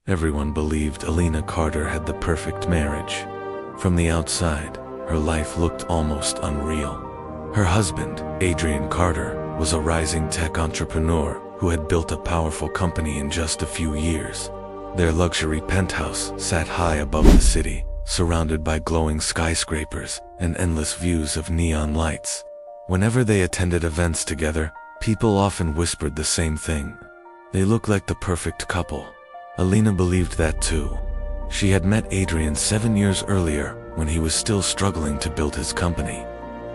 Everyone believed Alina Carter had the perfect marriage. From the outside, her life looked almost unreal. Her husband, Adrian Carter, was a rising tech entrepreneur who had built a powerful company in just a few years. Their luxury penthouse sat high above the city, surrounded by glowing skyscrapers and endless views of neon lights. Whenever they attended events together, people often whispered the same thing. They looked like the perfect couple. Alina believed that too. She had met Adrian 7 years earlier when he was still struggling to build his company.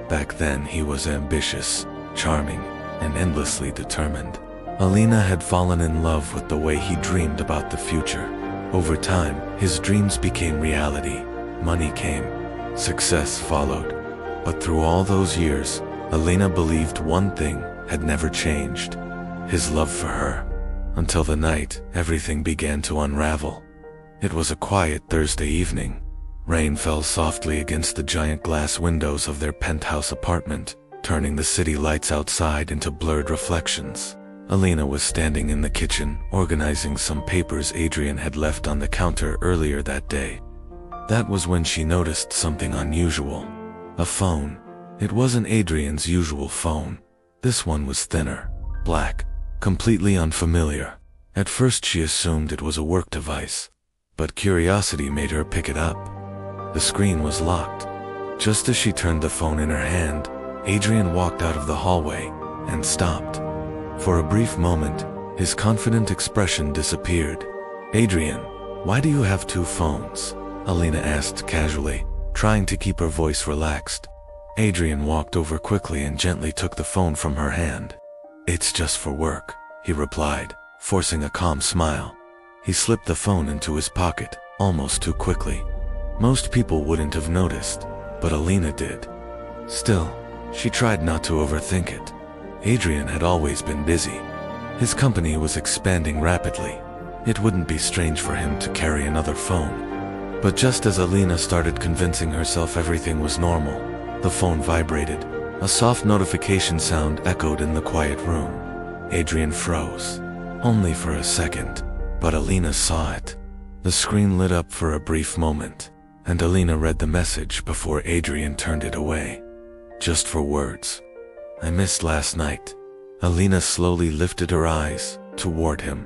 Back then he was ambitious, charming, and endlessly determined. Alina had fallen in love with the way he dreamed about the future. Over time, his dreams became reality. Money came. Success followed. But through all those years, Alina believed one thing had never changed: his love for her. Until the night everything began to unravel. It was a quiet Thursday evening. Rain fell softly against the giant glass windows of their penthouse apartment, turning the city lights outside into blurred reflections. Alina was standing in the kitchen, organizing some papers Adrian had left on the counter earlier that day. That was when she noticed something unusual. A phone. It wasn't Adrian's usual phone. This one was thinner, black, completely unfamiliar. At first she assumed it was a work device, but curiosity made her pick it up. The screen was locked. Just as she turned the phone in her hand, Adrian walked out of the hallway and stopped. For a brief moment, his confident expression disappeared. "Adrian, why do you have 2 phones?" Alina asked casually, trying to keep her voice relaxed. Adrian walked over quickly and gently took the phone from her hand. "It's just for work," he replied, forcing a calm smile. He slipped the phone into his pocket, almost too quickly. Most people wouldn't have noticed, but Alina did. Still, she tried not to overthink it. Adrian had always been busy. His company was expanding rapidly. It wouldn't be strange for him to carry another phone. But just as Alina started convincing herself everything was normal, the phone vibrated. A soft notification sound echoed in the quiet room. Adrian froze. Only for a second, but Alina saw it. The screen lit up for a brief moment, and Alina read the message before Adrian turned it away. Just for words. "I missed last night." Alina slowly lifted her eyes toward him.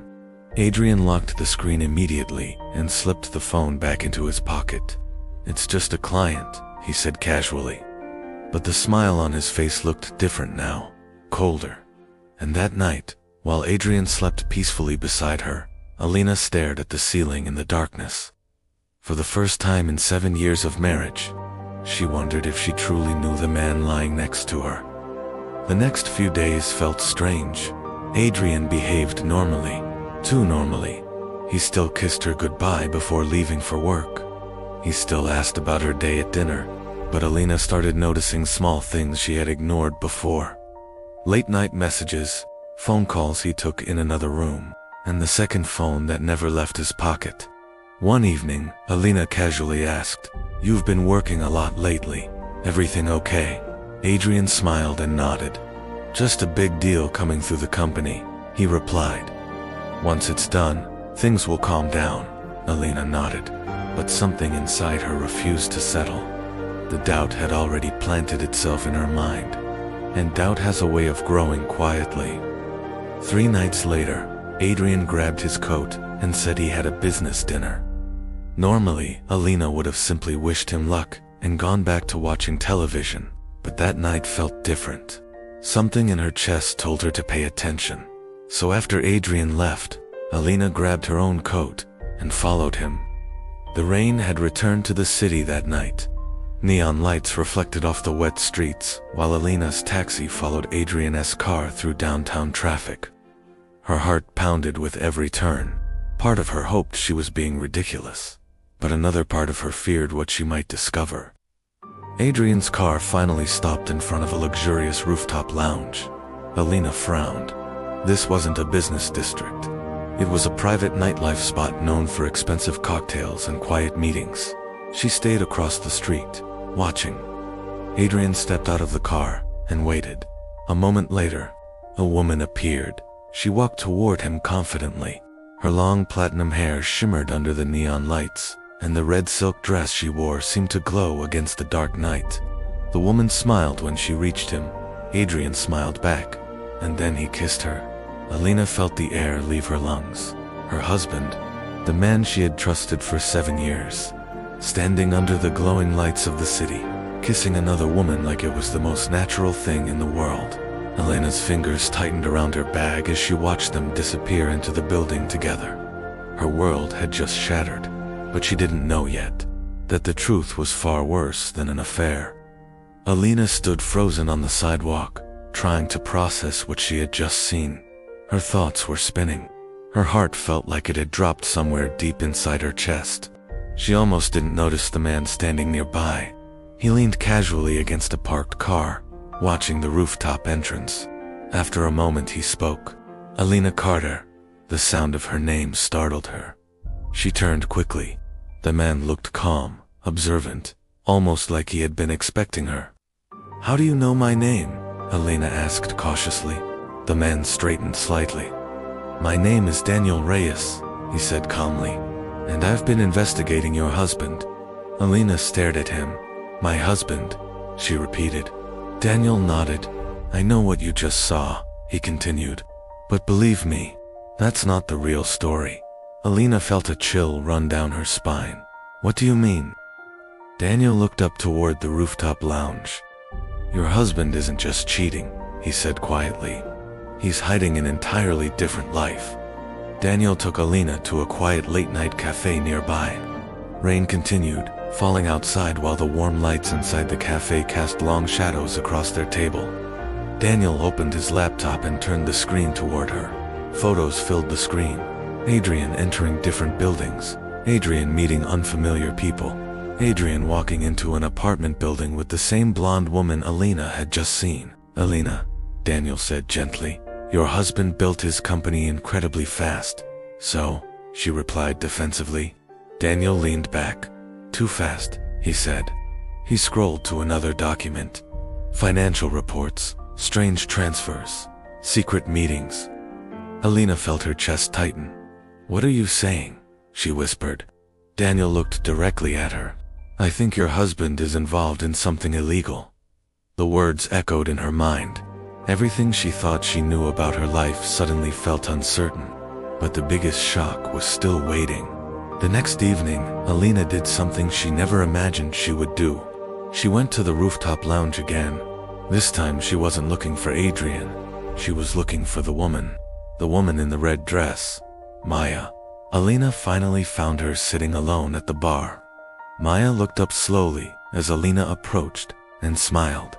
Adrian locked the screen immediately and slipped the phone back into his pocket. "It's just a client," he said casually. But the smile on his face looked different now, colder. And that night, while Adrian slept peacefully beside her, Alina stared at the ceiling in the darkness. For the first time in 7 years of marriage, she wondered if she truly knew the man lying next to her. The next few days felt strange. Adrian behaved normally, too normally. He still kissed her goodbye before leaving for work. He still asked about her day at dinner, but Alina started noticing small things she had ignored before. Late-night messages, phone calls he took in another room, and the second phone that never left his pocket. One evening, Alina casually asked, "You've been working a lot lately. Everything okay?" Adrian smiled and nodded. "Just a big deal coming through the company," he replied. "Once it's done, things will calm down." Alina nodded, but something inside her refused to settle. The doubt had already planted itself in her mind, and doubt has a way of growing quietly. 3 nights later, Adrian grabbed his coat and said he had a business dinner. Normally, Alina would have simply wished him luck and gone back to watching television, but that night felt different. Something in her chest told her to pay attention. So after Adrian left, Alina grabbed her own coat and followed him. The rain had returned to the city that night. Neon lights reflected off the wet streets, while Alina's taxi followed Adrian's car through downtown traffic. Her heart pounded with every turn. Part of her hoped she was being ridiculous, but another part of her feared what she might discover. Adrian's car finally stopped in front of a luxurious rooftop lounge. Alina frowned. This wasn't a business district. It was a private nightlife spot known for expensive cocktails and quiet meetings. She stayed across the street, watching. Adrian stepped out of the car and waited. A moment later, a woman appeared. She walked toward him confidently. Her long platinum hair shimmered under the neon lights, and the red silk dress she wore seemed to glow against the dark night. The woman smiled when she reached him. Adrian smiled back, and then he kissed her. Alina felt the air leave her lungs. Her husband, the man she had trusted for 7 years, standing under the glowing lights of the city, kissing another woman like it was the most natural thing in the world. Elena's fingers tightened around her bag as she watched them disappear into the building together. Her world had just shattered, but she didn't know yet that the truth was far worse than an affair. Alina stood frozen on the sidewalk, trying to process what she had just seen. Her thoughts were spinning. Her heart felt like it had dropped somewhere deep inside her chest. She almost didn't notice the man standing nearby. He leaned casually against a parked car, watching the rooftop entrance. After a moment he spoke. Alina Carter. The sound of her name startled her. She turned quickly. The man looked calm, observant, almost like he had been expecting her. "How do you know my name?" Alina asked cautiously. The man straightened slightly. "My name is Daniel Reyes," he said calmly, "and I've been investigating your husband." Alina stared at him. "My husband," she repeated. Daniel nodded. "I know what you just saw," he continued. "But believe me, that's not the real story." Alina felt a chill run down her spine. "What do you mean?" Daniel looked up toward the rooftop lounge. "Your husband isn't just cheating," he said quietly. "He's hiding an entirely different life." Daniel took Alina to a quiet late-night cafe nearby. Rain continued, falling outside while the warm lights inside the cafe cast long shadows across their table. Daniel opened his laptop and turned the screen toward her. Photos filled the screen. Adrian entering different buildings. Adrian meeting unfamiliar people. Adrian walking into an apartment building with the same blonde woman Alina had just seen. "Alina," Daniel said gently, "your husband built his company incredibly fast." "So?" she replied defensively. Daniel leaned back. "Too fast," he said. He scrolled to another document. Financial reports, strange transfers, secret meetings. Alina felt her chest tighten. "What are you saying?" she whispered. Daniel looked directly at her. "I think your husband is involved in something illegal." The words echoed in her mind. Everything she thought she knew about her life suddenly felt uncertain. But the biggest shock was still waiting. The next evening, Alina did something she never imagined she would do. She went to the rooftop lounge again. This time she wasn't looking for Adrian. She was looking for the woman in the red dress, Maya. Alina finally found her sitting alone at the bar. Maya looked up slowly as Alina approached and smiled.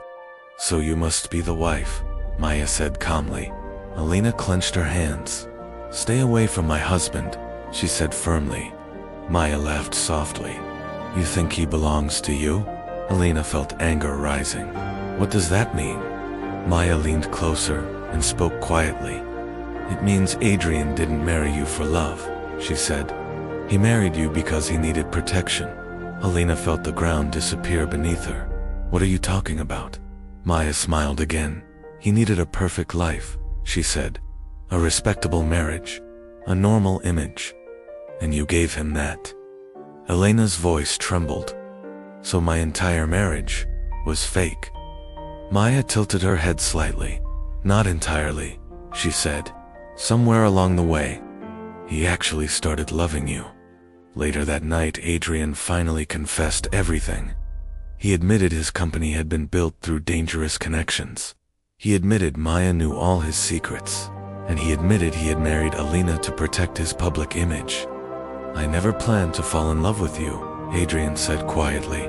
"So you must be the wife," Maya said calmly. Alina clenched her hands. "Stay away from my husband," she said firmly. Maya laughed softly. "You think he belongs to you?" Alina felt anger rising. "What does that mean?" Maya leaned closer and spoke quietly. "It means Adrian didn't marry you for love," she said. "He married you because he needed protection." Alina felt the ground disappear beneath her. "What are you talking about?" Maya smiled again. "He needed a perfect life," she said. "A respectable marriage, a normal image. And you gave him that." Elena's voice trembled. "So my entire marriage was fake?" Maya tilted her head slightly. "Not entirely," she said. "Somewhere along the way, he actually started loving you." Later that night, Adrian finally confessed everything. He admitted his company had been built through dangerous connections. He admitted Maya knew all his secrets. And he admitted he had married Alina to protect his public image. "I never planned to fall in love with you," Adrian said quietly.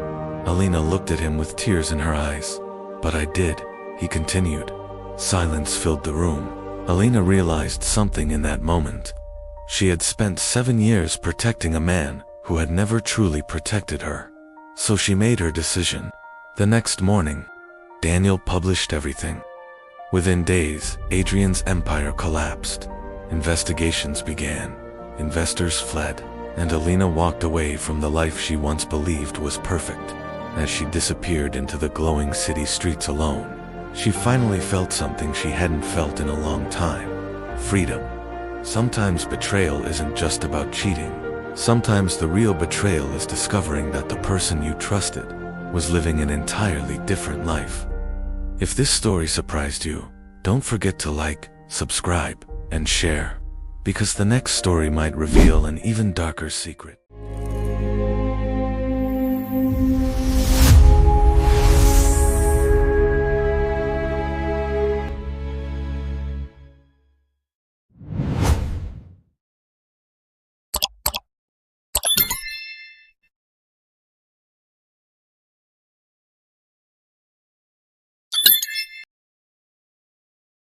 Alina looked at him with tears in her eyes. "But I did," he continued. Silence filled the room. Alina realized something in that moment. She had spent 7 years protecting a man who had never truly protected her. So she made her decision. The next morning, Daniel published everything. Within days, Adrian's empire collapsed. Investigations began. Investors fled. And Alina walked away from the life she once believed was perfect. As she disappeared into the glowing city streets alone, she finally felt something she hadn't felt in a long time. Freedom. Sometimes betrayal isn't just about cheating. Sometimes the real betrayal is discovering that the person you trusted was living an entirely different life. If this story surprised you, don't forget to like, subscribe, and share, because the next story might reveal an even darker secret.